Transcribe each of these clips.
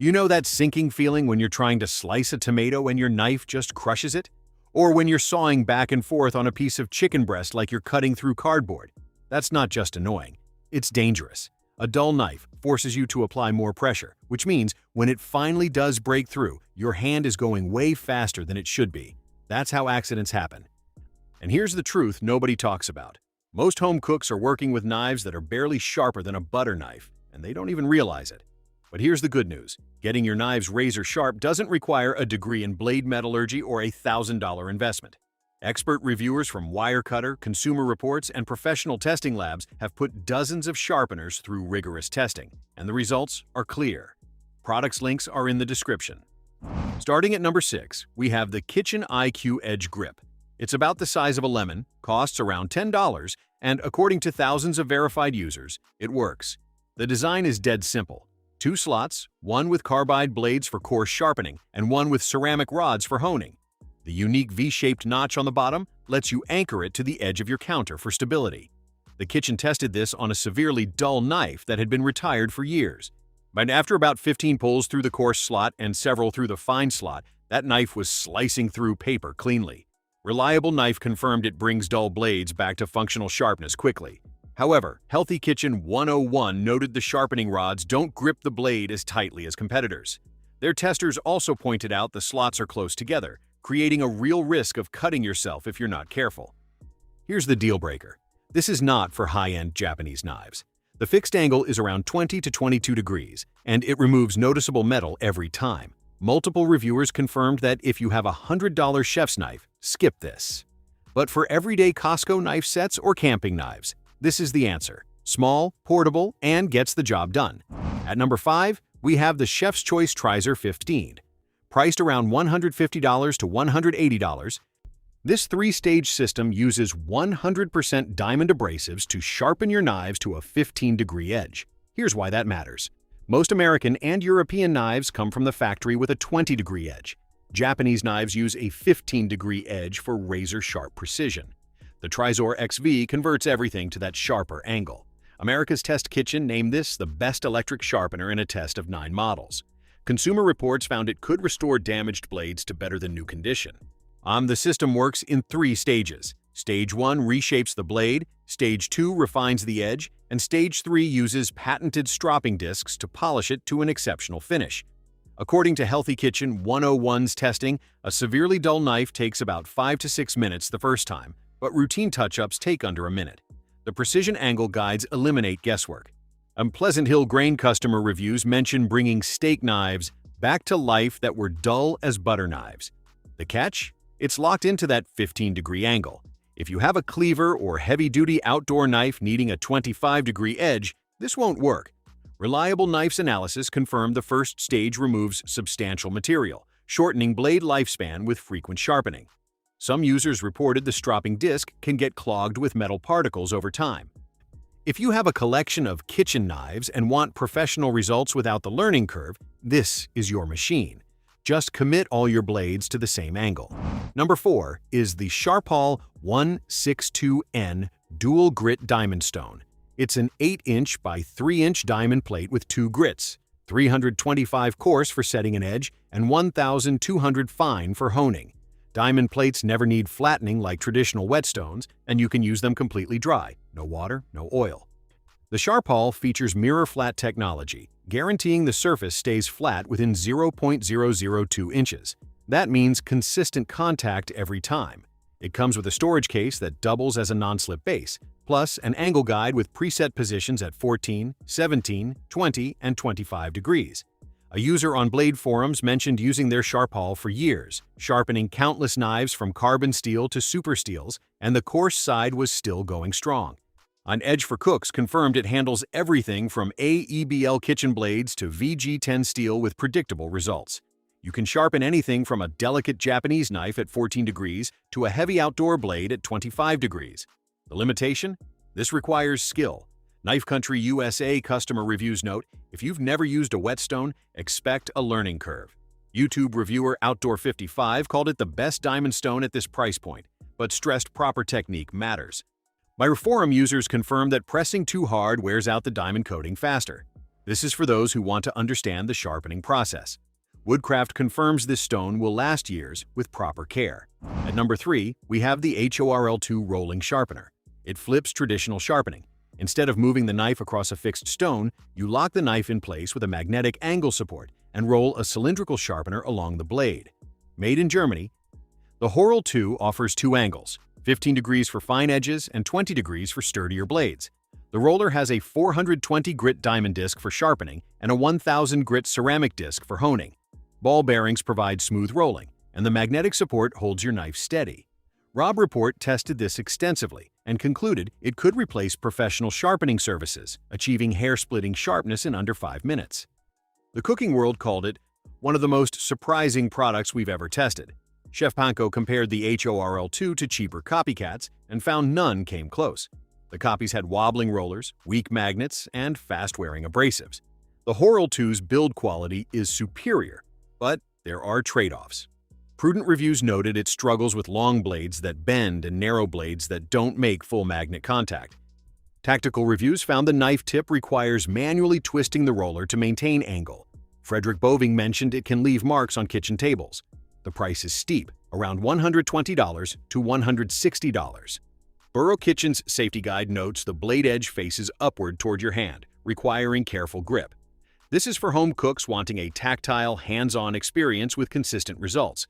You know that sinking feeling when you're trying to slice a tomato and your knife just crushes it? Or when you're sawing back and forth on a piece of chicken breast like you're cutting through cardboard? That's not just annoying, it's dangerous. A dull knife forces you to apply more pressure, which means when it finally does break through, your hand is going way faster than it should be. That's how accidents happen. And here's the truth nobody talks about. Most home cooks are working with knives that are barely sharper than a butter knife, and they don't even realize it. But here's the good news. Getting your knives razor sharp doesn't require a degree in blade metallurgy or a $1,000 investment. Expert reviewers from Wirecutter, Consumer Reports, and professional testing labs have put dozens of sharpeners through rigorous testing, and the results are clear. Products links are in the description. Starting at number 6, we have the KitchenIQ Edge Grip. It's about the size of a lemon, costs around $10, and according to thousands of verified users, it works. The design is dead simple. 2 slots, one with carbide blades for coarse sharpening and one with ceramic rods for honing. The unique V-shaped notch on the bottom lets you anchor it to the edge of your counter for stability. The kitchen tested this on a severely dull knife that had been retired for years. But after about 15 pulls through the coarse slot and several through the fine slot, that knife was slicing through paper cleanly. Reliable Knife confirmed it brings dull blades back to functional sharpness quickly. However, Healthy Kitchen 101 noted the sharpening rods don't grip the blade as tightly as competitors. Their testers also pointed out the slots are close together, creating a real risk of cutting yourself if you're not careful. Here's the deal breaker. This is not for high-end Japanese knives. The fixed angle is around 20 to 22 degrees, and it removes noticeable metal every time. Multiple reviewers confirmed that if you have a $100 chef's knife, skip this. But for everyday Costco knife sets or camping knives, this is the answer. Small, portable, and gets the job done. At number 5, we have the Chef's Choice Trizor 15. Priced around $150 to $180, this 3-stage system uses 100% diamond abrasives to sharpen your knives to a 15-degree edge. Here's why that matters. Most American and European knives come from the factory with a 20-degree edge. Japanese knives use a 15-degree edge for razor-sharp precision. The Trizor XV converts everything to that sharper angle. America's Test Kitchen named this the best electric sharpener in a test of 9 models. Consumer Reports found it could restore damaged blades to better than new condition. The system works in 3 stages. Stage 1 reshapes the blade, Stage 2 refines the edge, and Stage 3 uses patented stropping discs to polish it to an exceptional finish. According to Healthy Kitchen 101's testing, a severely dull knife takes about 5 to 6 minutes the first time, but routine touch-ups take under a minute. The precision angle guides eliminate guesswork. Pleasant Hill Grain customer reviews mention bringing steak knives back to life that were dull as butter knives. The catch? It's locked into that 15-degree angle. If you have a cleaver or heavy-duty outdoor knife needing a 25-degree edge, this won't work. Reliable Knife's analysis confirmed the first stage removes substantial material, shortening blade lifespan with frequent sharpening. Some users reported the stropping disc can get clogged with metal particles over time. If you have a collection of kitchen knives and want professional results without the learning curve, this is your machine. Just commit all your blades to the same angle. Number 4 is the Sharpal 162N Dual Grit Diamond Stone. It's an 8-inch by 3-inch diamond plate with 2 grits, 325 coarse for setting an edge, and 1,200 fine for honing. Diamond plates never need flattening like traditional whetstones, and you can use them completely dry. No water, no oil. The Sharpal features mirror flat technology, guaranteeing the surface stays flat within 0.002 inches. That means consistent contact every time. It comes with a storage case that doubles as a non-slip base, plus an angle guide with preset positions at 14, 17, 20, and 25 degrees. A user on Blade Forums mentioned using their Sharpal for years, sharpening countless knives from carbon steel to super steels, and the coarse side was still going strong. On Edge for Cooks confirmed it handles everything from AEBL kitchen blades to VG10 steel with predictable results. You can sharpen anything from a delicate Japanese knife at 14 degrees to a heavy outdoor blade at 25 degrees. The limitation? This requires skill. Knife Country USA customer reviews note, if you've never used a whetstone, expect a learning curve. YouTube reviewer Outdoor55 called it the best diamond stone at this price point, but stressed proper technique matters. My forum users confirmed that pressing too hard wears out the diamond coating faster. This is for those who want to understand the sharpening process. Woodcraft confirms this stone will last years with proper care. At number 3, we have the HORL2 rolling sharpener. It flips traditional sharpening. Instead of moving the knife across a fixed stone, you lock the knife in place with a magnetic angle support and roll a cylindrical sharpener along the blade. Made in Germany, the HORL 2 offers 2 angles, 15 degrees for fine edges and 20 degrees for sturdier blades. The roller has a 420 grit diamond disc for sharpening and a 1000 grit ceramic disc for honing. Ball bearings provide smooth rolling, and the magnetic support holds your knife steady. Rob Report tested this extensively and concluded it could replace professional sharpening services, achieving hair-splitting sharpness in under 5 minutes. The cooking world called it one of the most surprising products we've ever tested. Chef Panko compared the HORL2 to cheaper copycats and found none came close. The copies had wobbling rollers, weak magnets, and fast-wearing abrasives. The HORL2's build quality is superior, but there are trade-offs. Prudent reviews noted it struggles with long blades that bend and narrow blades that don't make full magnet contact. Tactical reviews found the knife tip requires manually twisting the roller to maintain angle. Frederick Boving mentioned it can leave marks on kitchen tables. The price is steep, around $120 to $160. Burrow Kitchen's safety guide notes the blade edge faces upward toward your hand, requiring careful grip. This is for home cooks wanting a tactile, hands-on experience with consistent results.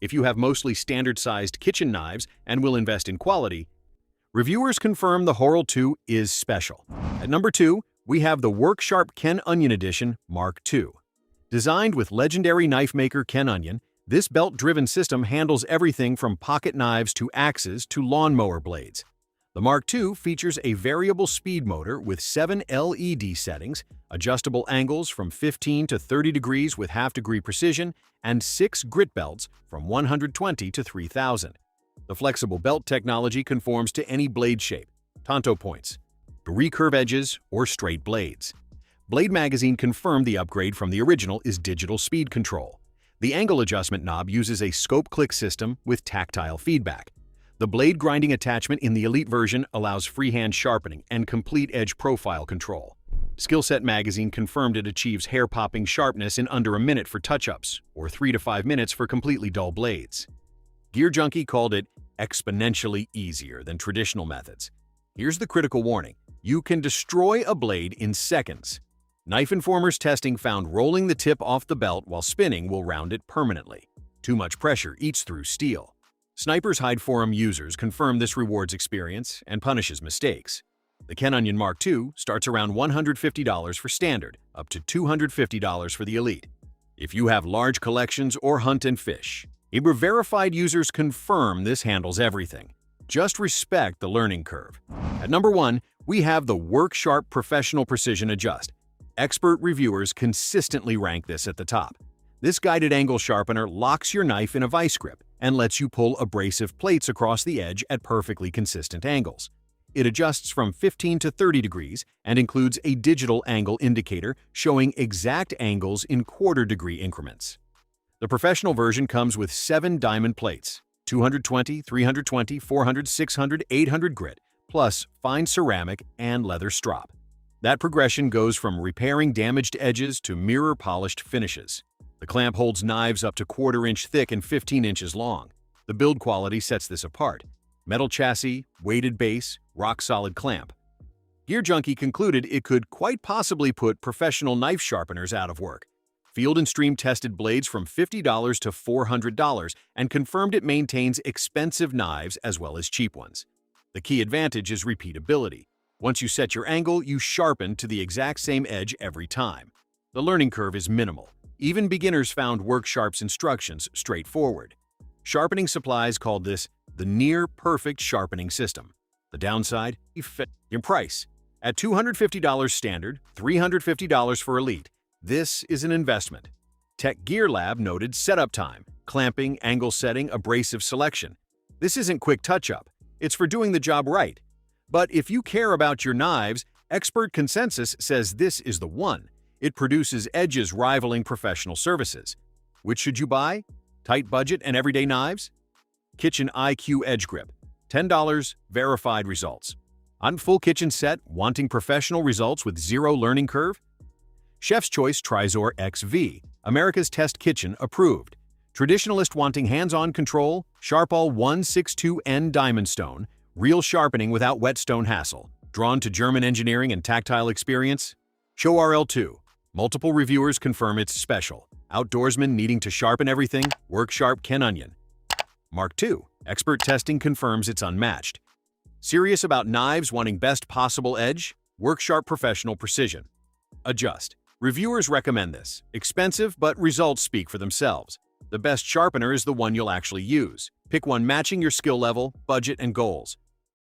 If you have mostly standard-sized kitchen knives and will invest in quality, reviewers confirm the HORL 2 is special. At number 2, we have the Worksharp Ken Onion Edition Mark II. Designed with legendary knife maker Ken Onion, this belt-driven system handles everything from pocket knives to axes to lawnmower blades. The Mark II features a variable speed motor with 7 LED settings, adjustable angles from 15 to 30 degrees with half-degree precision, and 6 grit belts from 120 to 3000. The flexible belt technology conforms to any blade shape, tanto points, recurve edges, or straight blades. Blade Magazine confirmed the upgrade from the original is digital speed control. The angle adjustment knob uses a scope click system with tactile feedback. The blade grinding attachment in the Elite version allows freehand sharpening and complete edge profile control. Skillset Magazine confirmed it achieves hair-popping sharpness in under a minute for touch-ups, or 3 to 5 minutes for completely dull blades. Gear Junkie called it exponentially easier than traditional methods. Here's the critical warning: you can destroy a blade in seconds. Knife Informer's testing found rolling the tip off the belt while spinning will round it permanently. Too much pressure eats through steel. Sniper's Hide Forum users confirm this rewards experience and punishes mistakes. The Ken Onion Mark II starts around $150 for standard, up to $250 for the Elite. If you have large collections or hunt and fish, verified users confirm this handles everything. Just respect the learning curve. At number 1, we have the Worksharp Professional Precision Adjust. Expert reviewers consistently rank this at the top. This guided angle sharpener locks your knife in a vice grip and lets you pull abrasive plates across the edge at perfectly consistent angles. It adjusts from 15 to 30 degrees and includes a digital angle indicator showing exact angles in quarter-degree increments. The professional version comes with 7 diamond plates, 220, 320, 400, 600, 800 grit, plus fine ceramic and leather strop. That progression goes from repairing damaged edges to mirror-polished finishes. The clamp holds knives up to quarter-inch thick and 15 inches long. The build quality sets this apart. Metal chassis, weighted base, rock-solid clamp. Gear Junkie concluded it could quite possibly put professional knife sharpeners out of work. Field & Stream tested blades from $50 to $400 and confirmed it maintains expensive knives as well as cheap ones. The key advantage is repeatability. Once you set your angle, you sharpen to the exact same edge every time. The learning curve is minimal. Even beginners found Worksharp's instructions straightforward. Sharpening Supplies called this the near-perfect sharpening system. The downside? In price. At $250 standard, $350 for Elite, this is an investment. Tech Gear Lab noted setup time, clamping, angle setting, abrasive selection. This isn't quick touch-up. It's for doing the job right. But if you care about your knives, expert consensus says this is the one. It produces edges rivaling professional services. Which should you buy? Tight budget and everyday knives? KitchenIQ Edge Grip. $10, verified results. On full kitchen set, wanting professional results with zero learning curve? Chef's Choice Trizor XV, America's Test Kitchen approved. Traditionalist wanting hands-on control, Sharpal 162N Diamond Stone, real sharpening without whetstone hassle. Drawn to German engineering and tactile experience? HORL 2. Multiple reviewers confirm it's special. Outdoorsman needing to sharpen everything? Worksharp Ken Onion. Mark II. Expert testing confirms it's unmatched. Serious about knives wanting best possible edge? Worksharp Professional Precision. Adjust. Reviewers recommend this. Expensive, but results speak for themselves. The best sharpener is the one you'll actually use. Pick one matching your skill level, budget, and goals.